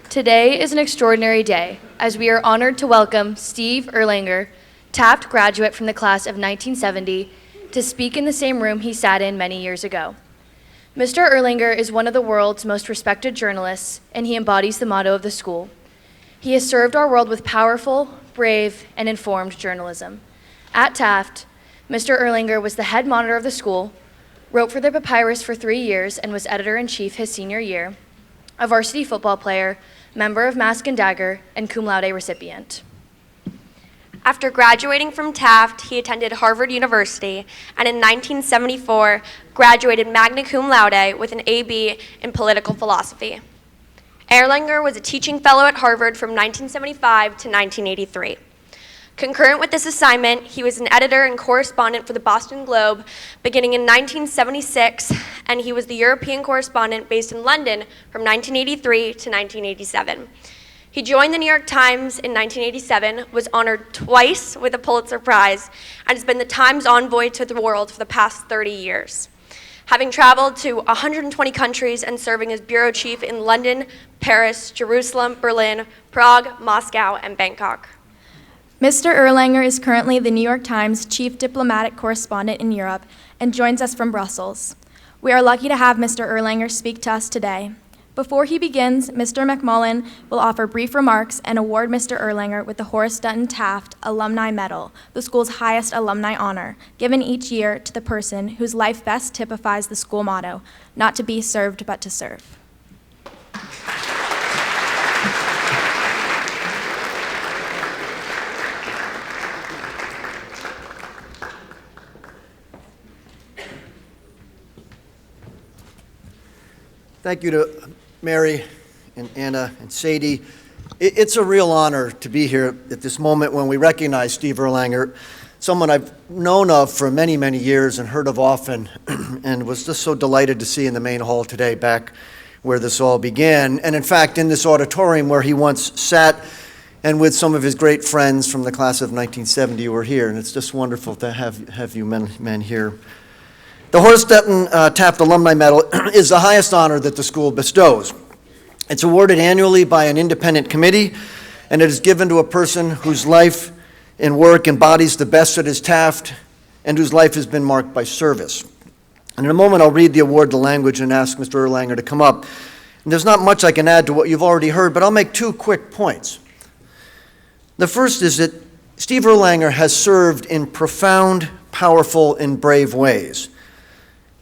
Today is an extraordinary day, as we are honored to welcome Steve Erlanger, Taft graduate from the class of 1970, to speak in the same room he sat in many years ago. Mr. Erlanger is one of the world's most respected journalists, and he embodies the motto of the school. He has served our world with powerful, brave, and informed journalism. At Taft, Mr. Erlanger was the head monitor of the school, wrote for the Papyrus for 3 years, and was editor-in-chief his senior year, a varsity football player, member of Mask and Dagger, and cum laude recipient. After graduating from Taft, he attended Harvard University, and in 1974, graduated magna cum laude with an AB in political philosophy. Erlanger was a teaching fellow at Harvard from 1975 to 1983. Concurrent with this assignment, he was an editor and correspondent for the Boston Globe beginning in 1976, and he was the European correspondent based in London from 1983 to 1987. He joined the New York Times in 1987, was honored twice with a Pulitzer Prize, and has been the Times envoy to the world for the past 30 years. Having traveled to 120 countries and serving as bureau chief in London, Paris, Jerusalem, Berlin, Prague, Moscow, and Bangkok. Mr. Erlanger is currently the New York Times chief diplomatic correspondent in Europe and joins us from Brussels. We are lucky to have Mr. Erlanger speak to us today. Before he begins, Mr. McMullen will offer brief remarks and award Mr. Erlanger with the Horace Dutton Taft Alumni Medal, the school's highest alumni honor, given each year to the person whose life best typifies the school motto, not to be served but to serve. Thank you to Mary and Anna and Sadie. It's a real honor to be here at this moment when we recognize Steve Erlanger, someone I've known of for many, many years and heard of often, and was just so delighted to see in the main hall today, back where this all began, and in fact in this auditorium where he once sat and with some of his great friends from the class of 1970 who were here, and it's just wonderful to have you men here. The Horace Dutton Taft Alumni Medal is the highest honor that the school bestows. It's awarded annually by an independent committee, and it is given to a person whose life and work embodies the best that is Taft and whose life has been marked by service. And in a moment, I'll read the award to language and ask Mr. Erlanger to come up. And there's not much I can add to what you've already heard, but I'll make 2 quick points. The first is that Steve Erlanger has served in profound, powerful, and brave ways.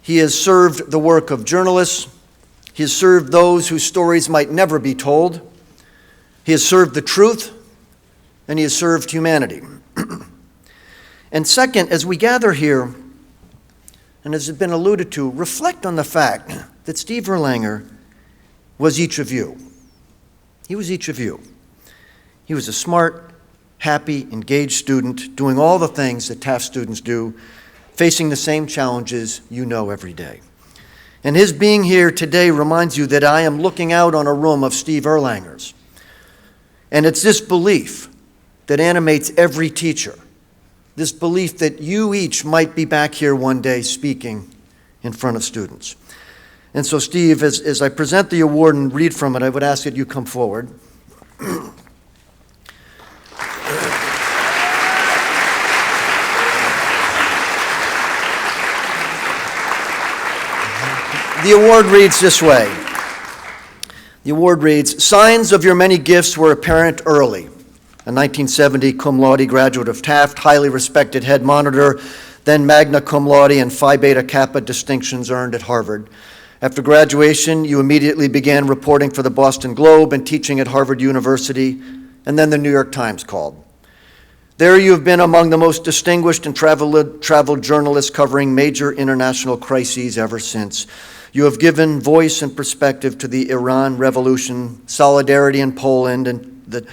He has served the work of journalists. He has served those whose stories might never be told. He has served the truth, and he has served humanity. And second, as we gather here, and as has been alluded to, reflect on the fact that Steve Erlanger was each of you. He was each of you. He was a smart, happy, engaged student doing all the things that Taft students do, facing the same challenges you know every day. And his being here today reminds you that I am looking out on a room of Steve Erlangers. And it's this belief that animates every teacher, this belief that you each might be back here one day speaking in front of students. And so, Steve, as I present the award and read from it, I would ask that you come forward. The award reads this way. The award reads, "Signs of your many gifts were apparent early. A 1970 cum laude graduate of Taft, highly respected head monitor, then magna cum laude and Phi Beta Kappa distinctions earned at Harvard. After graduation, you immediately began reporting for the Boston Globe and teaching at Harvard University, and then the New York Times called. There you have been among the most distinguished and traveled journalists covering major international crises ever since. You have given voice and perspective to the Iran Revolution, solidarity in Poland, the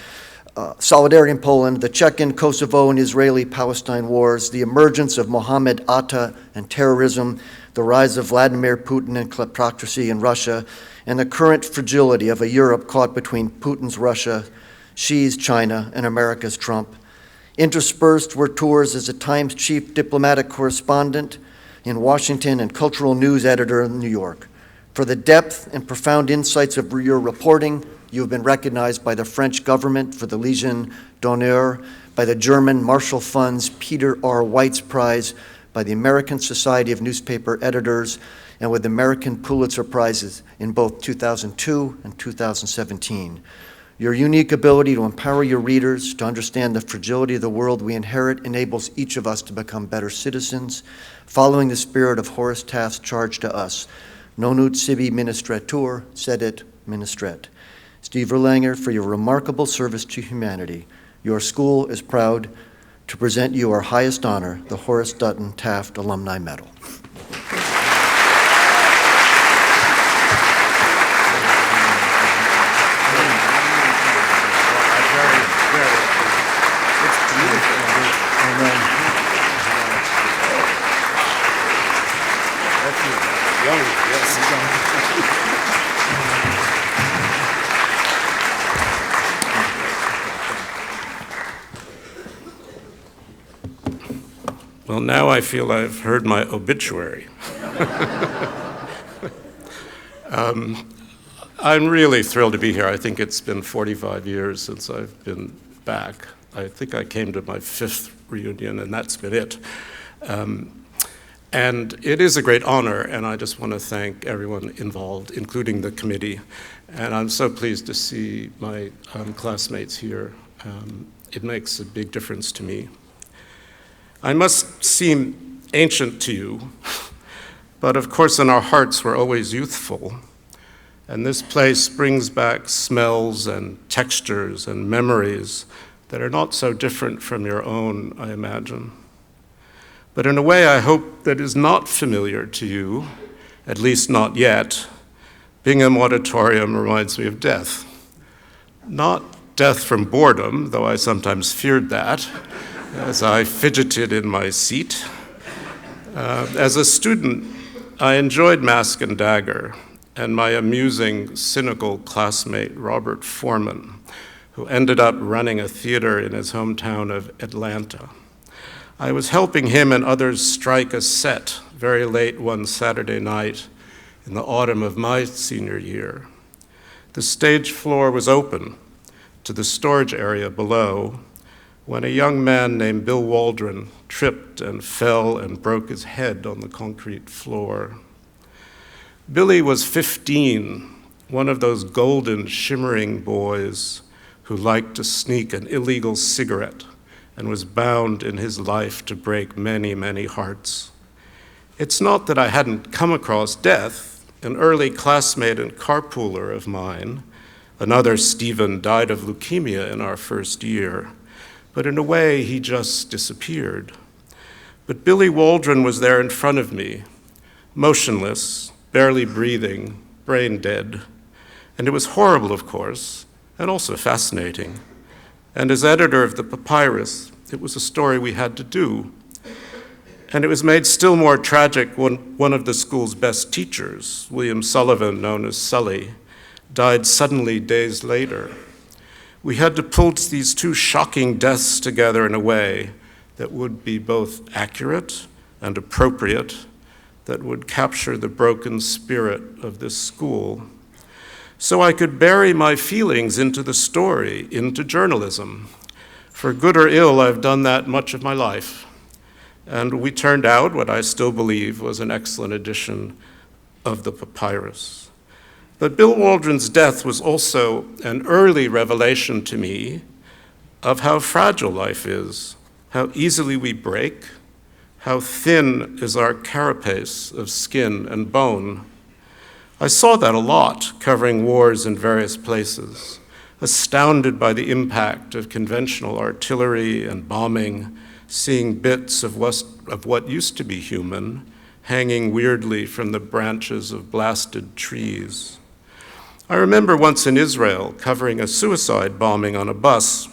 Czech and Kosovo and Israeli-Palestine wars, the emergence of Mohammed Atta and terrorism, the rise of Vladimir Putin and kleptocracy in Russia, and the current fragility of a Europe caught between Putin's Russia, Xi's China, and America's Trump. Interspersed were tours as a Times chief diplomatic correspondent, in Washington and cultural news editor in New York. For the depth and profound insights of your reporting, you have been recognized by the French government for the Legion d'Honneur, by the German Marshall Fund's Peter R. Weitz Prize, by the American Society of Newspaper Editors, and with American Pulitzer Prizes in both 2002 and 2017. Your unique ability to empower your readers to understand the fragility of the world we inherit enables each of us to become better citizens, following the spirit of Horace Taft's charge to us, non ut sibi ministretur, sed et ministret. Steve Erlanger, for your remarkable service to humanity, your school is proud to present you our highest honor, the Horace Dutton Taft Alumni Medal. Well, now I feel I've heard my obituary. I'm really thrilled to be here. I think it's been 45 years since I've been back. I think I came to my 5th reunion, and that's been it. And it is a great honor, and I just want to thank everyone involved, including the committee. And I'm so pleased to see my classmates here. It makes a big difference to me. I must seem ancient to you, but of course in our hearts we're always youthful. And this place brings back smells and textures and memories that are not so different from your own, I imagine. But in a way I hope that is not familiar to you, at least not yet. Bingham Auditorium reminds me of death. Not death from boredom, though I sometimes feared that, as I fidgeted in my seat. As a student, I enjoyed Mask and Dagger and my amusing, cynical classmate, Robert Foreman, who ended up running a theater in his hometown of Atlanta. I was helping him and others strike a set very late one Saturday night in the autumn of my senior year. The stage floor was open to the storage area below when a young man named Bill Waldron tripped and fell and broke his head on the concrete floor. Billy was 15, one of those golden, shimmering boys who liked to sneak an illegal cigarette and was bound in his life to break many, many hearts. It's not that I hadn't come across death. An early classmate and carpooler of mine, another Steven, died of leukemia in our first year. But in a way, he just disappeared. But Billy Waldron was there in front of me, motionless, barely breathing, brain dead. And it was horrible, of course, and also fascinating. And as editor of the Papyrus, it was a story we had to do. And it was made still more tragic when one of the school's best teachers, William Sullivan, known as Sully, died suddenly days later. We had to pull these two shocking deaths together in a way that would be both accurate and appropriate, that would capture the broken spirit of this school. So I could bury my feelings into the story, into journalism. For good or ill, I've done that much of my life. And we turned out what I still believe was an excellent edition of the Papyrus. But Bill Waldron's death was also an early revelation to me of how fragile life is, how easily we break, how thin is our carapace of skin and bone. I saw that a lot covering wars in various places, astounded by the impact of conventional artillery and bombing, seeing bits of what used to be human hanging weirdly from the branches of blasted trees. I remember once in Israel covering a suicide bombing on a bus,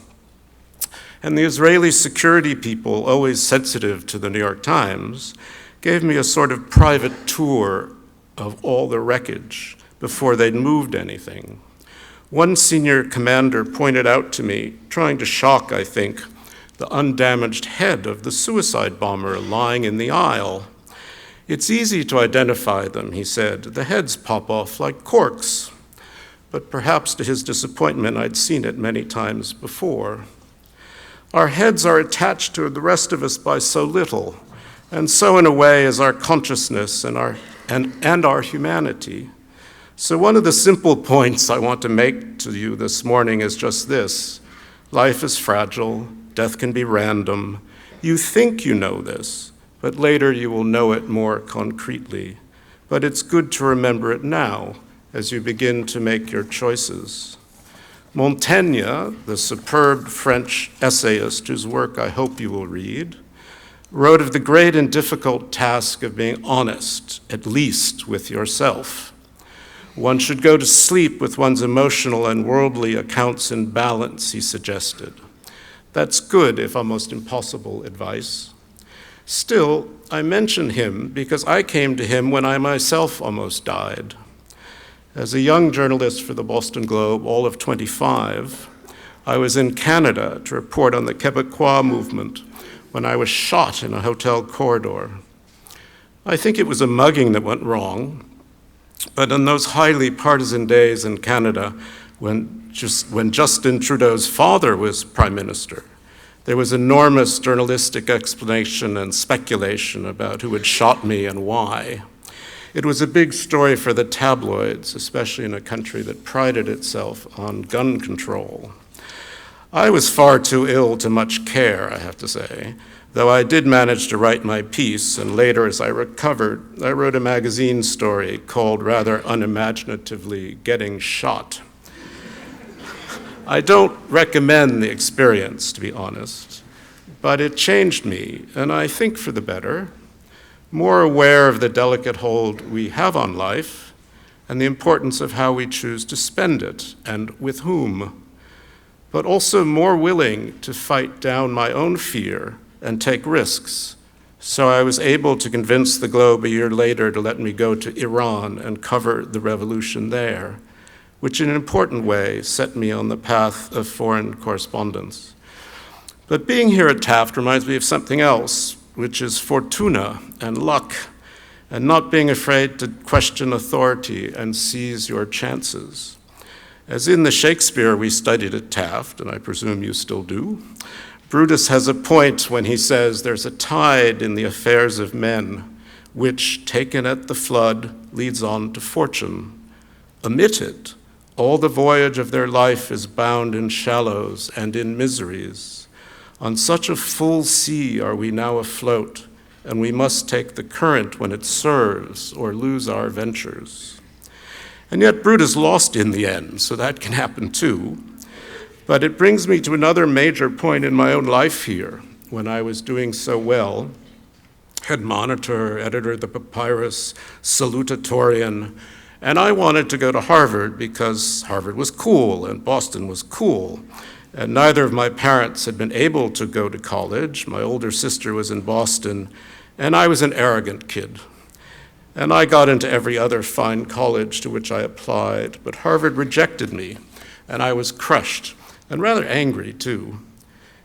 and the Israeli security people, always sensitive to the New York Times, gave me a sort of private tour of all the wreckage before they'd moved anything. One senior commander pointed out to me, trying to shock, I think, the undamaged head of the suicide bomber lying in the aisle. "It's easy to identify them," he said. "The heads pop off like corks." But perhaps to his disappointment, I'd seen it many times before. Our heads are attached to the rest of us by so little, and so in a way is our consciousness and our humanity. So one of the simple points I want to make to you this morning is just this: life is fragile, death can be random. You think you know this, but later you will know it more concretely. But it's good to remember it now as you begin to make your choices. Montaigne, the superb French essayist whose work I hope you will read, wrote of the great and difficult task of being honest, at least with yourself. One should go to sleep with one's emotional and worldly accounts in balance, he suggested. That's good, if almost impossible, advice. Still, I mention him because I came to him when I myself almost died. As a young journalist for the Boston Globe, all of 25, I was in Canada to report on the Québécois movement when I was shot in a hotel corridor. I think it was a mugging that went wrong, but in those highly partisan days in Canada, when Justin Trudeau's father was prime minister, there was enormous journalistic explanation and speculation about who had shot me and why. It was a big story for the tabloids, especially in a country that prided itself on gun control. I was far too ill to much care, I have to say, though I did manage to write my piece, and later as I recovered, I wrote a magazine story called rather unimaginatively Getting Shot. I don't recommend the experience, to be honest, but it changed me, and I think for the better, more aware of the delicate hold we have on life and the importance of how we choose to spend it and with whom, but also more willing to fight down my own fear and take risks. So I was able to convince the Globe a year later to let me go to Iran and cover the revolution there, which in an important way set me on the path of foreign correspondence. But being here at Taft reminds me of something else, which is fortuna and luck, and not being afraid to question authority and seize your chances. As in the Shakespeare we studied at Taft, and I presume you still do, Brutus has a point when he says there's a tide in the affairs of men, which, taken at the flood, leads on to fortune. Omit it, all the voyage of their life is bound in shallows and in miseries. On such a full sea are we now afloat, and we must take the current when it serves or lose our ventures. And yet Brutus lost in the end, so that can happen too. But it brings me to another major point in my own life here. When I was doing so well, head monitor, editor of the Papyrus, salutatorian, and I wanted to go to Harvard because Harvard was cool and Boston was cool. And neither of my parents had been able to go to college. My older sister was in Boston, and I was an arrogant kid. And I got into every other fine college to which I applied, but Harvard rejected me, and I was crushed, and rather angry too.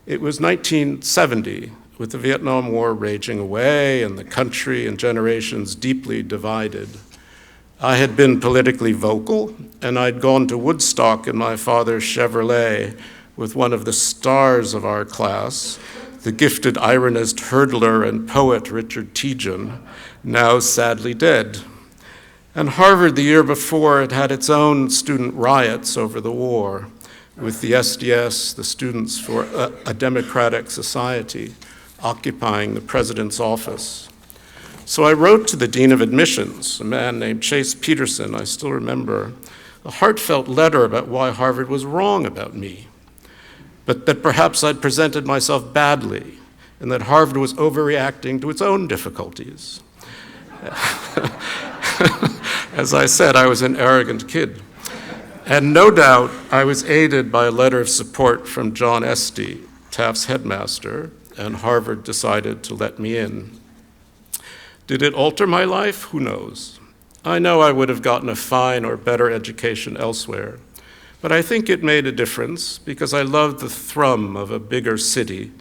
It was 1970, with the Vietnam War raging away and the country and generations deeply divided. I had been politically vocal, and I'd gone to Woodstock in my father's Chevrolet with one of the stars of our class, the gifted ironist, hurdler, and poet Richard Tejan, now sadly dead. And Harvard, the year before, had its own student riots over the war, with the SDS, the Students for a Democratic Society, occupying the president's office. So I wrote to the dean of admissions, a man named Chase Peterson, I still remember, a heartfelt letter about why Harvard was wrong about me, but that perhaps I'd presented myself badly, and that Harvard was overreacting to its own difficulties. As I said, I was an arrogant kid. And no doubt I was aided by a letter of support from John Estey, Taft's headmaster, and Harvard decided to let me in. Did it alter my life? Who knows? I know I would have gotten a fine or better education elsewhere, but I think it made a difference because I loved the thrum of a bigger city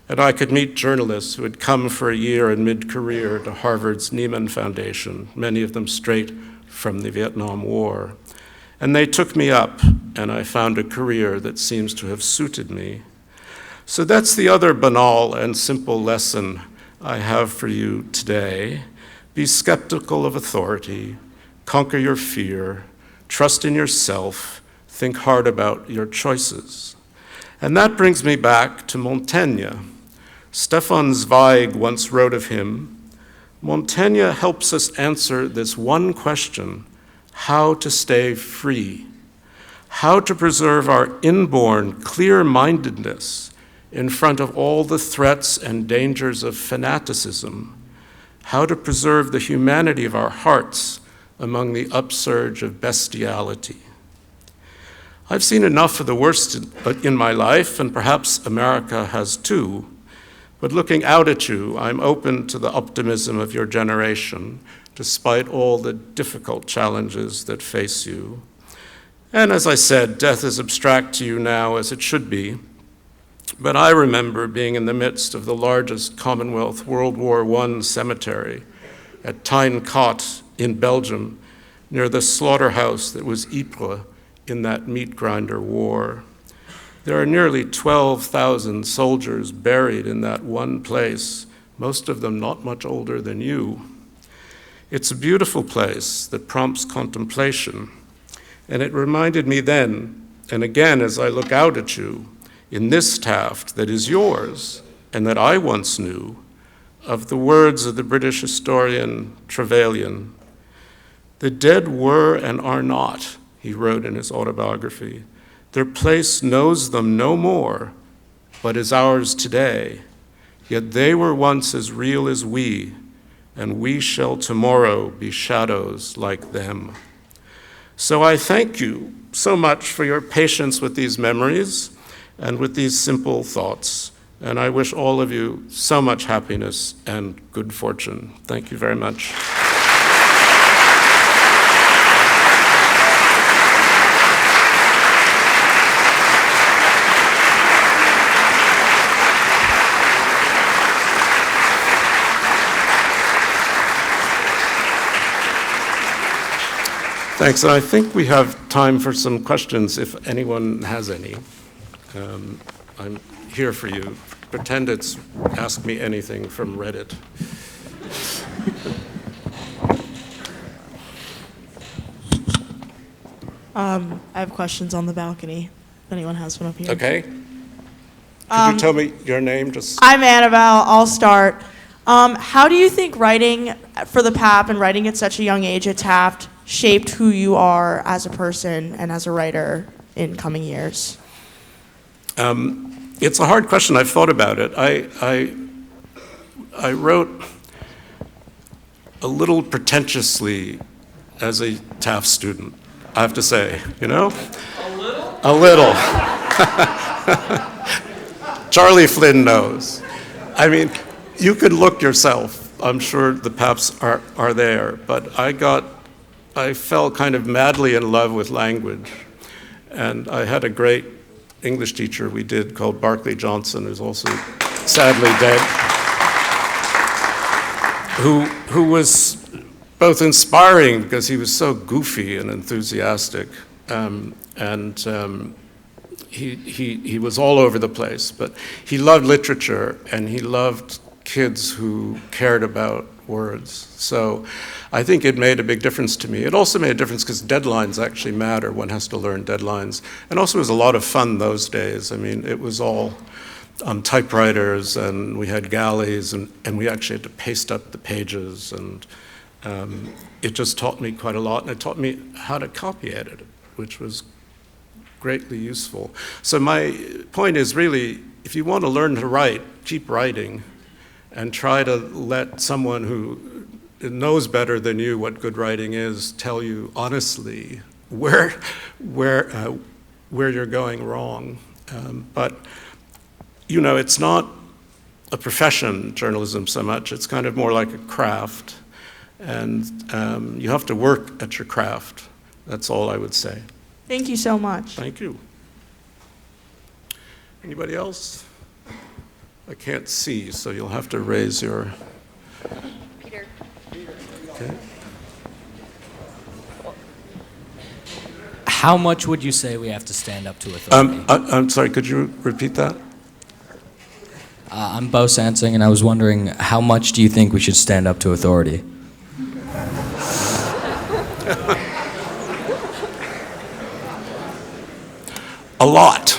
And I could meet journalists who had come for a year in mid-career to Harvard's Nieman Foundation, many of them straight from the Vietnam War. And they took me up, and I found a career that seems to have suited me. So that's the other banal and simple lesson I have for you today. Be skeptical of authority, conquer your fear, trust in yourself, think hard about your choices. And that brings me back to Montaigne. Stefan Zweig once wrote of him, Montaigne helps us answer this one question: how to stay free, how to preserve our inborn clear-mindedness in front of all the threats and dangers of fanaticism, how to preserve the humanity of our hearts among the upsurge of bestiality. I've seen enough of the worst in my life, and perhaps America has too, but looking out at you, I'm open to the optimism of your generation, despite all the difficult challenges that face you. And as I said, death is abstract to you now, as it should be. But I remember being in the midst of the largest Commonwealth World War I cemetery at Tyne-Cot in Belgium, near the slaughterhouse that was Ypres in that meat grinder war. There are nearly 12,000 soldiers buried in that one place, most of them not much older than you. It's a beautiful place that prompts contemplation, and it reminded me then, and again as I look out at you, in this Taft that is yours and that I once knew, of the words of the British historian Trevelyan. The dead were and are not, he wrote in his autobiography. Their place knows them no more, but is ours today. Yet they were once as real as we, and we shall tomorrow be shadows like them. So I thank you so much for your patience with these memories and with these simple thoughts. And I wish all of you so much happiness and good fortune. Thank you very much. Thanks, and I think we have time for some questions if anyone has any. I'm here for you. Pretend it's Ask Me Anything from Reddit. I have questions on the balcony, if anyone has one up here. Okay. Could you tell me your name? I'm Annabelle. I'll start. How do you think writing for the PAP and writing at such a young age at Taft shaped who you are as a person and as a writer in coming years? It's a hard question. I've thought about it. I wrote a little pretentiously as a Taft student, I have to say, you know? A little. Charlie Flynn knows. I mean, you could look yourself. I'm sure the Paps are there, but I fell kind of madly in love with language. And I had a great English teacher we did called Barclay Johnson, who's also sadly dead, who was both inspiring because he was so goofy and enthusiastic, he was all over the place, but he loved literature and he loved kids who cared about words. So I think it made a big difference to me. It also made a difference because deadlines actually matter. One has to learn deadlines. And also it was a lot of fun those days. I mean, it was all on typewriters and we had galleys and we actually had to paste up the pages, and it just taught me quite a lot, and it taught me how to copy edit it, which was greatly useful. So my point is really, if you want to learn to write, keep writing and try to let someone who knows better than you what good writing is tell you honestly where you're going wrong. But you know, it's not a profession, journalism, so much. It's kind of more like a craft, and you have to work at your craft. That's all I would say. Thank you so much. Thank you. Anybody else? I can't see, so you'll have to raise your... Peter. Okay. How much would you say we have to stand up to authority? I'm sorry, could you repeat that? I'm Bo Sansing, and I was wondering, how much do you think we should stand up to authority? A lot.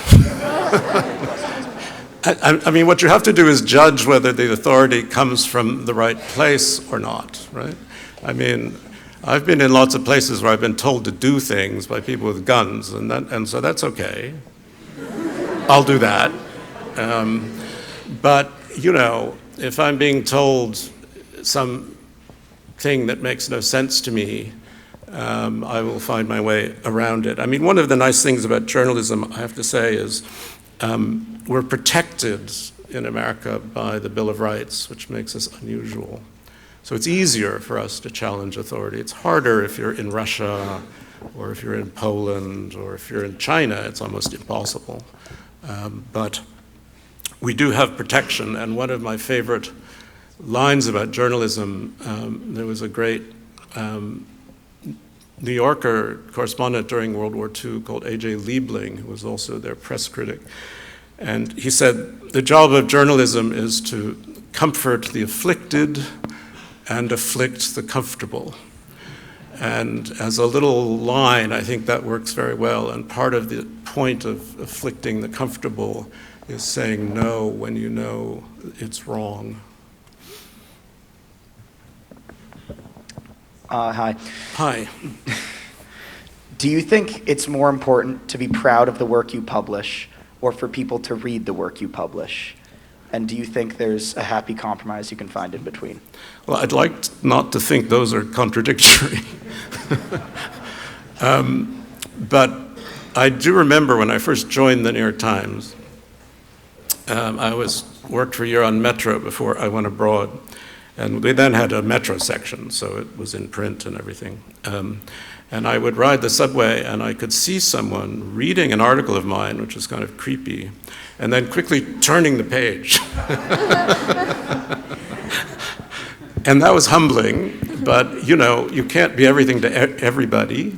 I mean, what you have to do is judge whether the authority comes from the right place or not, right? I mean, I've been in lots of places where I've been told to do things by people with guns, and so that's okay. I'll do that. But, you know, if I'm being told something that makes no sense to me, I will find my way around it. I mean, one of the nice things about journalism, I have to say, is we're protected in America by the Bill of Rights, which makes us unusual. So it's easier for us to challenge authority. It's harder if you're in Russia, or if you're in Poland, or if you're in China. It's almost impossible. But we do have protection, and one of my favorite lines about journalism, there was a great New Yorker correspondent during World War II called A.J. Liebling, who was also their press critic. And he said, the job of journalism is to comfort the afflicted and afflict the comfortable. And as a little line, I think that works very well. And part of the point of afflicting the comfortable is saying no when you know it's wrong. Hi. Hi. Do you think it's more important to be proud of the work you publish or for people to read the work you publish? And do you think there's a happy compromise you can find in between? Well, I'd like not to think those are contradictory. But I do remember when I first joined the New York Times, I worked for a year on Metro before I went abroad. And we then had a Metro section, so it was in print and everything. And I would ride the subway, and I could see someone reading an article of mine, which was kind of creepy, and then quickly turning the page. And that was humbling, but you know, you can't be everything to everybody.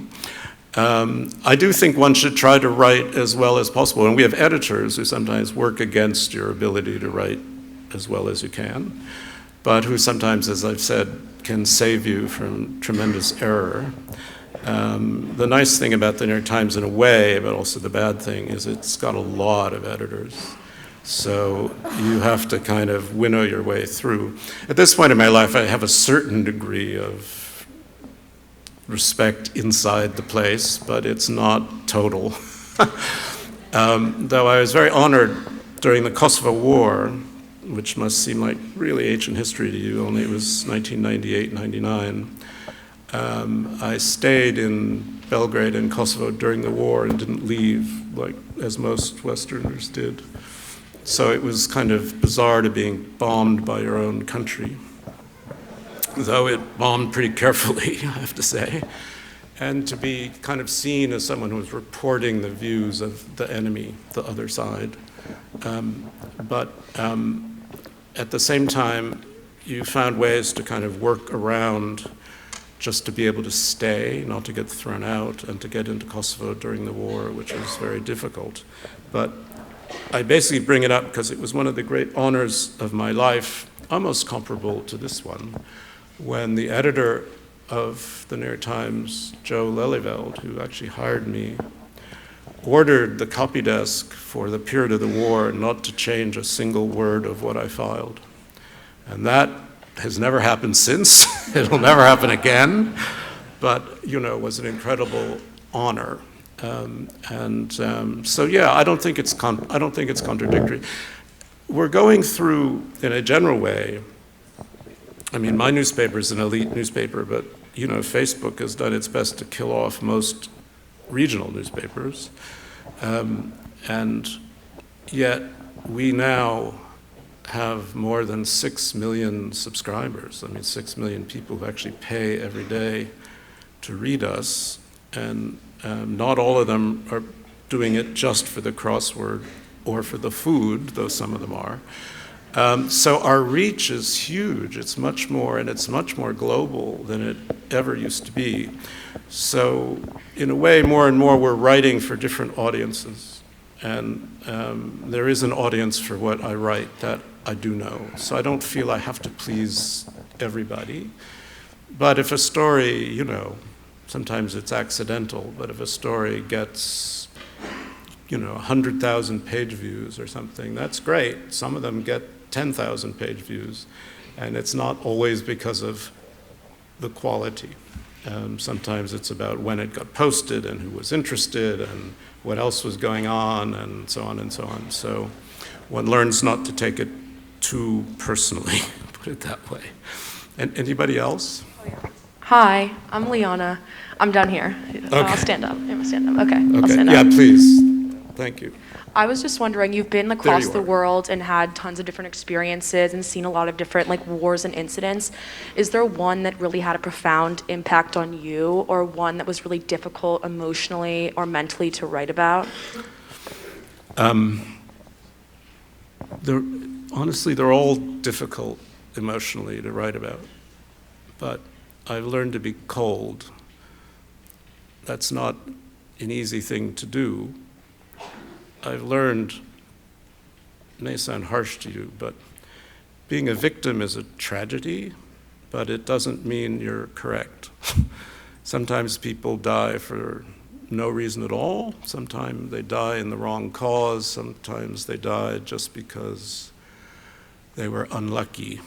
I do think one should try to write as well as possible, and we have editors who sometimes work against your ability to write as well as you can, but who sometimes, as I've said, can save you from tremendous error. The nice thing about the New York Times in a way, but also the bad thing, is it's got a lot of editors. So you have to kind of winnow your way through. At this point in my life, I have a certain degree of respect inside the place, but it's not total. Though I was very honored during the Kosovo War, which must seem like really ancient history to you, only it was 1998, 99. I stayed in Belgrade and Kosovo during the war and didn't leave, like as most Westerners did. So it was kind of bizarre to being bombed by your own country, though it bombed pretty carefully, I have to say, and to be kind of seen as someone who was reporting the views of the enemy, the other side. But at the same time, you found ways to kind of work around just to be able to stay, not to get thrown out, and to get into Kosovo during the war, which was very difficult. But I basically bring it up because it was one of the great honors of my life, almost comparable to this one, when the editor of the New York Times, Joe Lelyveld, who actually hired me, ordered the copy desk for the period of the war not to change a single word of what I filed. And that has never happened since. It'll never happen again, but you know, was an incredible honor. So yeah, I don't think it's contradictory. We're going through, in a general way, I mean, my newspaper is an elite newspaper, but you know, Facebook has done its best to kill off most regional newspapers, and yet we now have more than 6 million subscribers. I mean, 6 million people who actually pay every day to read us, and not all of them are doing it just for the crossword or for the food, though some of them are. So our reach is huge. It's much more global than it ever used to be. So in a way, more and more we're writing for different audiences. And there is an audience for what I write that I do know. So I don't feel I have to please everybody. But if a story, sometimes it's accidental, but if a story gets 100,000 page views or something, that's great. Some of them get 10,000 page views, and it's not always because of the quality. Sometimes it's about when it got posted and who was interested and what else was going on and so on and so on. So one learns not to take it too personally, put it that way. And anybody else? Hi, I'm Liana. I'm down here. Okay. I'll stand up. Okay, I'll Okay, stand yeah, up. please. Thank you. I was just wondering, you've been There across you the are. world and had tons of different experiences and seen a lot of different wars and incidents. Is there one that really had a profound impact on you, or one that was really difficult emotionally or mentally to write about? Honestly, they're all difficult emotionally to write about, but I've learned to be cold. That's not an easy thing to do. I've learned, it may sound harsh to you, but being a victim is a tragedy, but it doesn't mean you're correct. Sometimes people die for no reason at all. Sometimes they die in the wrong cause. Sometimes they die just because they were unlucky.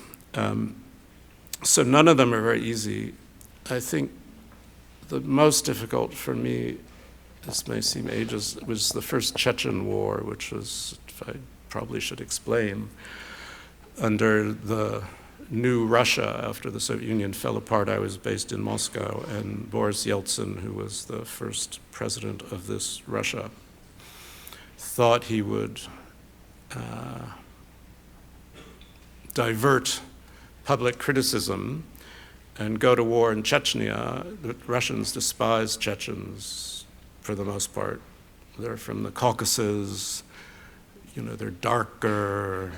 So none of them are very easy. I think the most difficult for me, this may seem ages, was the first Chechen war, which was, if I probably should explain, under the new Russia after the Soviet Union fell apart. I was based in Moscow, and Boris Yeltsin, who was the first president of this Russia, thought he would divert public criticism and go to war in Chechnya. The Russians despise Chechens for the most part. They're from the Caucasus, they're darker,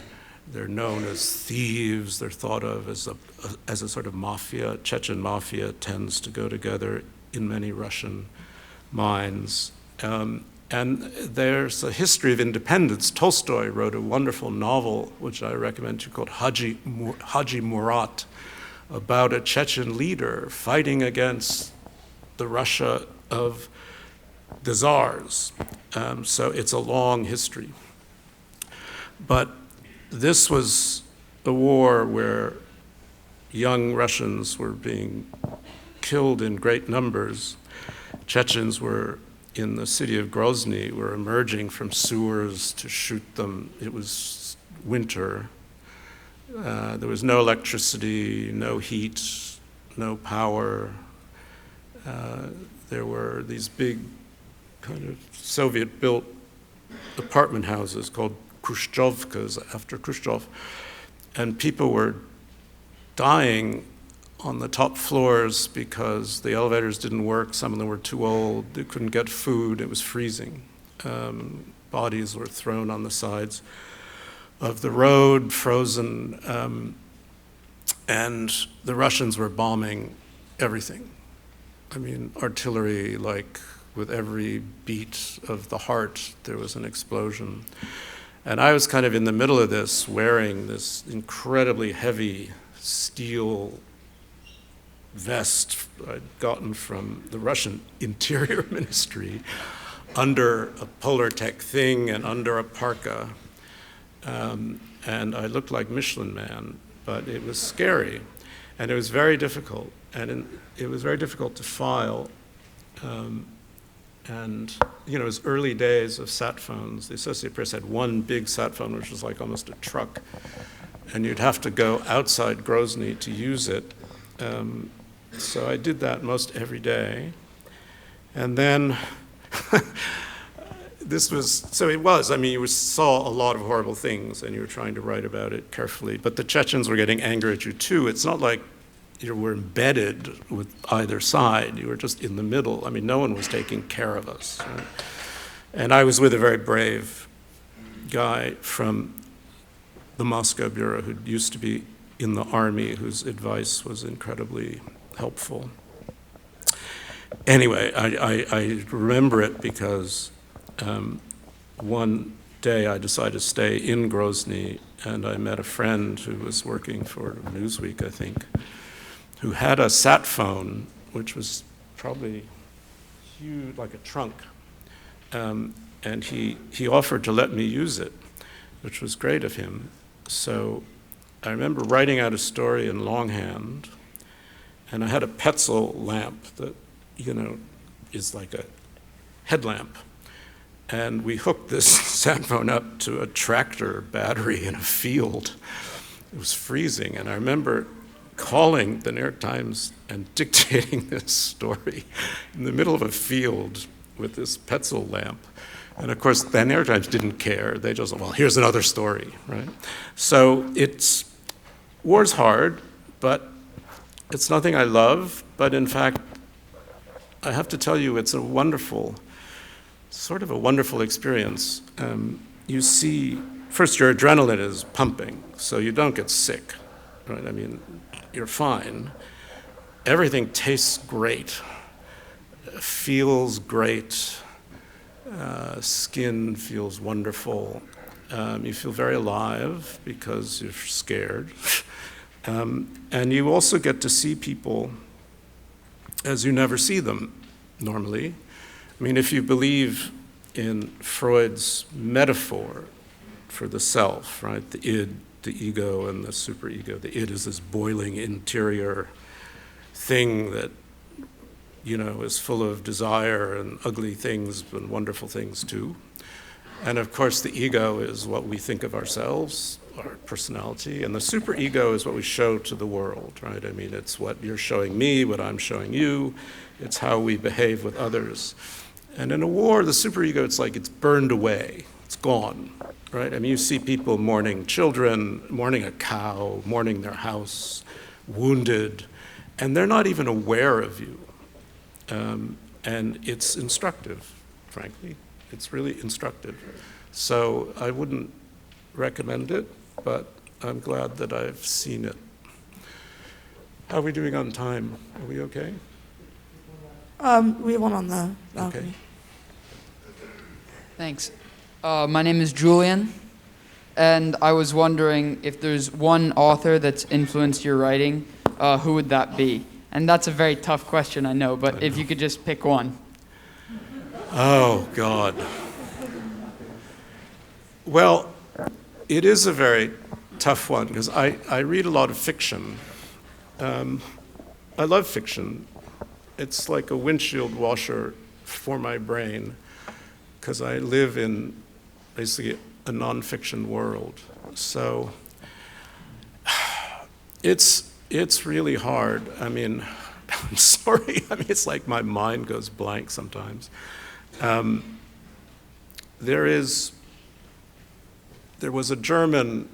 they're known as thieves, they're thought of as a sort of mafia. Chechen mafia tends to go together in many Russian minds. And there's a history of independence. Tolstoy wrote a wonderful novel, which I recommend to you, called Haji Murat, about a Chechen leader fighting against the Russia of the Tsars. So it's a long history. But this was a war where young Russians were being killed in great numbers. Chechens were in the city of Grozny, were emerging from sewers to shoot them. It was winter. There was no electricity, no heat, no power. There were these big kind of Soviet-built apartment houses called Khrushchevkas after Khrushchev, and people were dying on the top floors because the elevators didn't work. Some of them were too old. They couldn't get food. It was freezing. Bodies were thrown on the sides of the road, frozen, and the Russians were bombing everything. I mean, artillery, with every beat of the heart, there was an explosion. And I was kind of in the middle of this, wearing this incredibly heavy steel vest I'd gotten from the Russian Interior Ministry, under a Polartec thing and under a parka. And I looked like Michelin Man, but it was scary. And it was very difficult. And it was very difficult to file. And it was early days of sat phones. The Associated Press had one big sat phone, which was like almost a truck. And you'd have to go outside Grozny to use it. So I did that most every day. And then you saw a lot of horrible things, and you were trying to write about it carefully. But the Chechens were getting angry at you too. It's not like you were embedded with either side. You were just in the middle. I mean, no one was taking care of us. Right? And I was with a very brave guy from the Moscow bureau, who used to be in the army, whose advice was incredibly helpful. Anyway, I remember it because one day I decided to stay in Grozny, and I met a friend who was working for Newsweek, I think, who had a sat phone, which was probably huge, like a trunk. And he offered to let me use it, which was great of him. So I remember writing out a story in longhand, and I had a Petzl lamp that, is like a headlamp. And we hooked this sat phone up to a tractor battery in a field. It was freezing, and I remember calling the New York Times and dictating this story in the middle of a field with this Petzl lamp. And of course, the New York Times didn't care. They just, well, here's another story, right? So war's hard, but it's nothing I love. But in fact, I have to tell you, it's sort of a wonderful experience. You see, first your adrenaline is pumping, so you don't get sick, right? I mean, you're fine. Everything tastes great, feels great, skin feels wonderful. You feel very alive because you're scared. And you also get to see people as you never see them normally. I mean, if you believe in Freud's metaphor for the self, right, the id, the ego, and the superego. The id is this boiling interior thing that, is full of desire and ugly things and wonderful things too. And of course, the ego is what we think of ourselves, our personality, and the superego is what we show to the world, right? I mean, it's what you're showing me, what I'm showing you. It's how we behave with others. And in a war, the superego, it's like it's burned away. It's gone, right? I mean, you see people mourning children, mourning a cow, mourning their house, wounded, and they're not even aware of you. And it's instructive, frankly. It's really instructive. So I wouldn't recommend it, but I'm glad that I've seen it. How are we doing on time? Are we okay? We have one on the balcony. Okay. Thanks. My name is Julian, and I was wondering if there's one author that's influenced your writing, who would that be? And that's a very tough question, I know, but if you could just pick one. Oh, God. Well, it is a very tough one, because I read a lot of fiction. I love fiction. It's like a windshield washer for my brain, because I live in basically a nonfiction world. So it's really hard. I mean, I'm sorry. I mean, it's like my mind goes blank sometimes. There was a German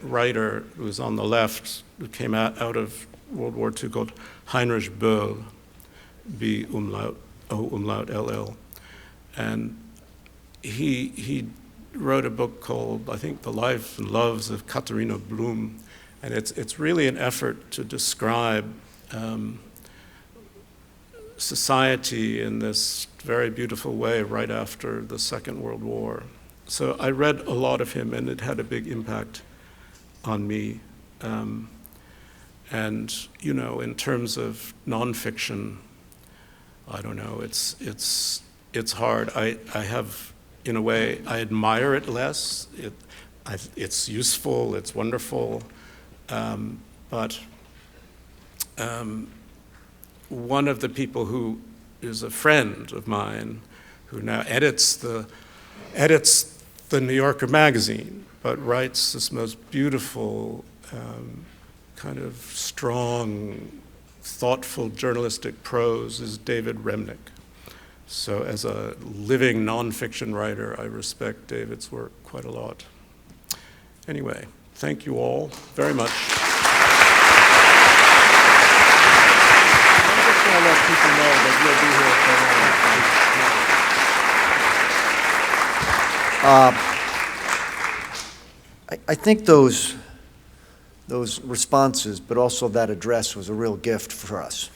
writer who was on the left who came out of World War II called Heinrich Böll, B umlaut, O umlaut, LL. And he wrote a book called, I think, The Life and Loves of Katharina Blum. And it's really an effort to describe society in this very beautiful way right after the Second World War. So I read a lot of him, and it had a big impact on me. And, in terms of nonfiction, I don't know, it's hard. I have, in a way, I admire it less. It's useful, it's wonderful. But one of the people who is a friend of mine, who now edits the New Yorker magazine, but writes this most beautiful, kind of strong, thoughtful journalistic prose, is David Remnick. So as a living nonfiction writer, I respect David's work quite a lot. Anyway, thank you all very much. I'm just going to let people know that you'll be here for a while. I think those responses, but also that address was a real gift for us.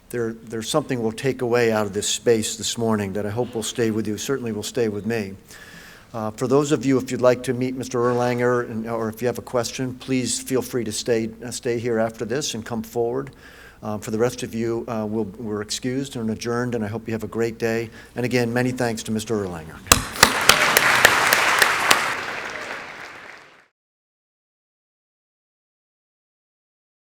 There's something we'll take away out of this space this morning that I hope will stay with you, certainly will stay with me. For those of you, if you'd like to meet Mr. Erlanger, or if you have a question, please feel free to stay here after this and come forward. For the rest of you, we're excused and adjourned, and I hope you have a great day. And again, many thanks to Mr. Erlanger.